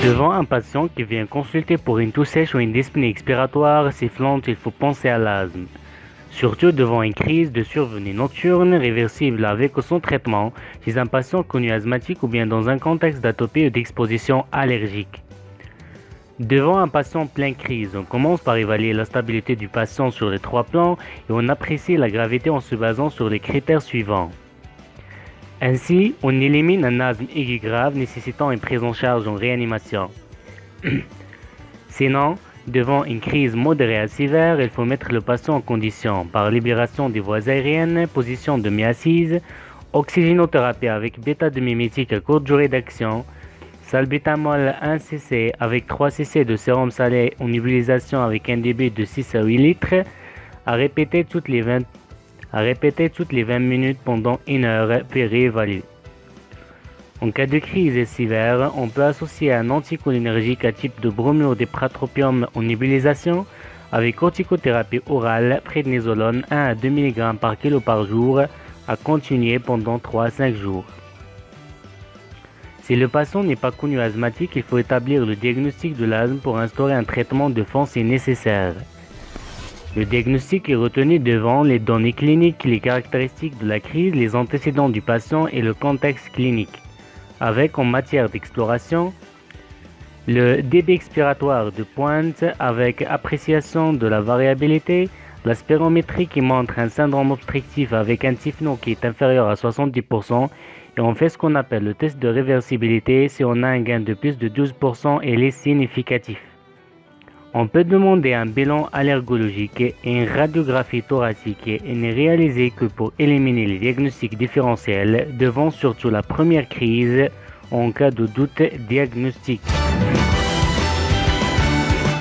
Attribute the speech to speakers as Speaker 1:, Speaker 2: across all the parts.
Speaker 1: Devant un patient qui vient consulter pour une toux sèche ou une dyspnée expiratoire sifflante, il faut penser à l'asthme. Surtout devant une crise de survenue nocturne réversible avec ou sans traitement chez un patient connu asthmatique ou bien dans un contexte d'atopie ou d'exposition allergique. Devant un patient plein crise, on commence par évaluer la stabilité du patient sur les 3 plans et on apprécie la gravité en se basant sur les critères suivants. Ainsi, on élimine un asthme aigu grave nécessitant une prise en charge en réanimation. Sinon, devant une crise modérée à sévère, il faut mettre le patient en condition par libération des voies aériennes, position demi-assise, oxygénothérapie avec bêta-2-mimétique à courte durée d'action, salbutamol 1 cc avec 3 cc de sérum salé en nébulisation avec un débit de 6 à 8 litres, à répéter toutes les 20 minutes pendant 1 heure, puis réévaluer. En cas de crise sévère, on peut associer un anticholinergique à type de bromure de pratropium en nébulisation avec corticothérapie orale, prédnisolone 1 à 2 mg par kg par jour, à continuer pendant 3 à 5 jours. Si le patient n'est pas connu asthmatique, il faut établir le diagnostic de l'asthme pour instaurer un traitement de fond si nécessaire. Le diagnostic est retenu devant les données cliniques, les caractéristiques de la crise, les antécédents du patient et le contexte clinique, avec en matière d'exploration le débit expiratoire de pointe avec appréciation de la variabilité, la spirométrie qui montre un syndrome obstructif avec un typhon qui est inférieur à 70%, et on fait ce qu'on appelle le test de réversibilité si on a un gain de plus de 12% et il est significatif. On peut demander un bilan allergologique et une radiographie thoracique et n'est réalisé que pour éliminer les diagnostics différentiels devant surtout la première crise en cas de doute diagnostique.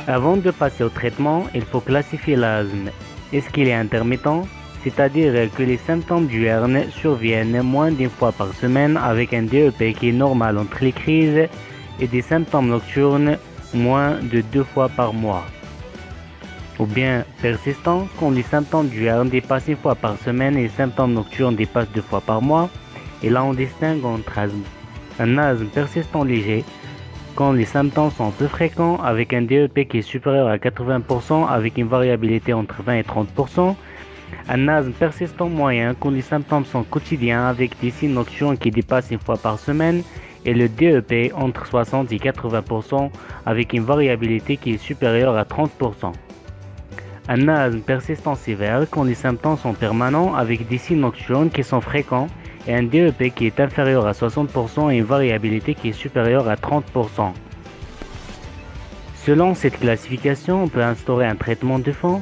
Speaker 1: Avant de passer au traitement, il faut classifier l'asthme. Est-ce qu'il est intermittent? C'est-à-dire que les symptômes diurnes surviennent moins d'une fois par semaine avec un DEP qui est normal entre les crises et des symptômes nocturnes moins de 2 fois par mois. Ou bien persistant quand les symptômes diurnes dépassent 1 fois par semaine et les symptômes nocturnes dépassent 2 fois par mois. Et là on distingue entre un asthme persistant léger quand les symptômes sont peu fréquents avec un DEP qui est supérieur à 80% avec une variabilité entre 20 et 30%. Un asthme persistant moyen quand les symptômes sont quotidiens avec des signes nocturnes qui dépassent 1 fois par semaine et le DEP entre 60 et 80% avec une variabilité qui est supérieure à 30%. Un asthme persistant sévère quand les symptômes sont permanents avec des signes nocturnes qui sont fréquents et un DEP qui est inférieur à 60% et une variabilité qui est supérieure à 30%. Selon cette classification, on peut instaurer un traitement de fond.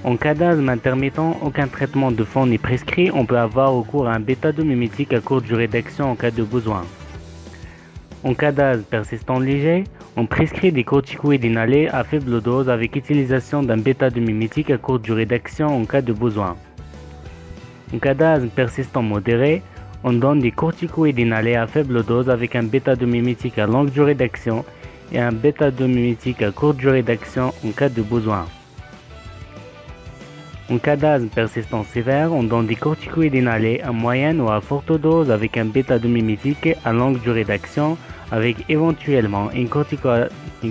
Speaker 1: En cas d'asthme intermittent, aucun traitement de fond n'est prescrit. On peut avoir recours à un bêta-2-mimétique à courte durée d'action en cas de besoin. En cas d'asthme persistant léger, on prescrit des corticoïdes inhalés à faible dose avec utilisation d'un bêta-2-mimétique à courte durée d'action en cas de besoin. En cas d'asthme persistant modéré, on donne des corticoïdes inhalés à faible dose avec un bêta-2-mimétique à longue durée d'action et un bêta-2-mimétique à courte durée d'action en cas de besoin. En cas d'asthme persistant sévère, on donne des corticoïdes inhalés à moyenne ou à forte dose avec un bêta-2-mimétique à longue durée d'action avec éventuellement une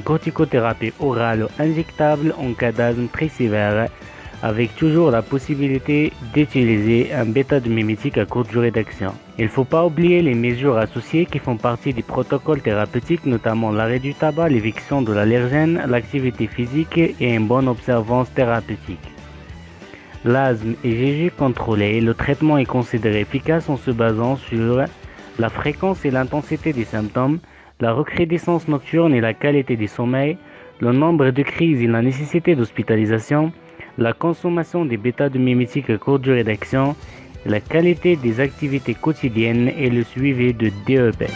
Speaker 1: corticothérapie orale ou injectable en cas d'asthme très sévère avec toujours la possibilité d'utiliser un bêta-2-mimétique à courte durée d'action. Il ne faut pas oublier les mesures associées qui font partie des protocoles thérapeutiques, notamment l'arrêt du tabac, l'éviction de l'allergène, l'activité physique et une bonne observance thérapeutique. L'asthme est GG contrôlé, le traitement est considéré efficace en se basant sur la fréquence et l'intensité des symptômes, la recrudescence nocturne et la qualité du sommeil, le nombre de crises et la nécessité d'hospitalisation, la consommation des bêta-2-mimétiques à courte durée d'action, la qualité des activités quotidiennes et le suivi de DEP.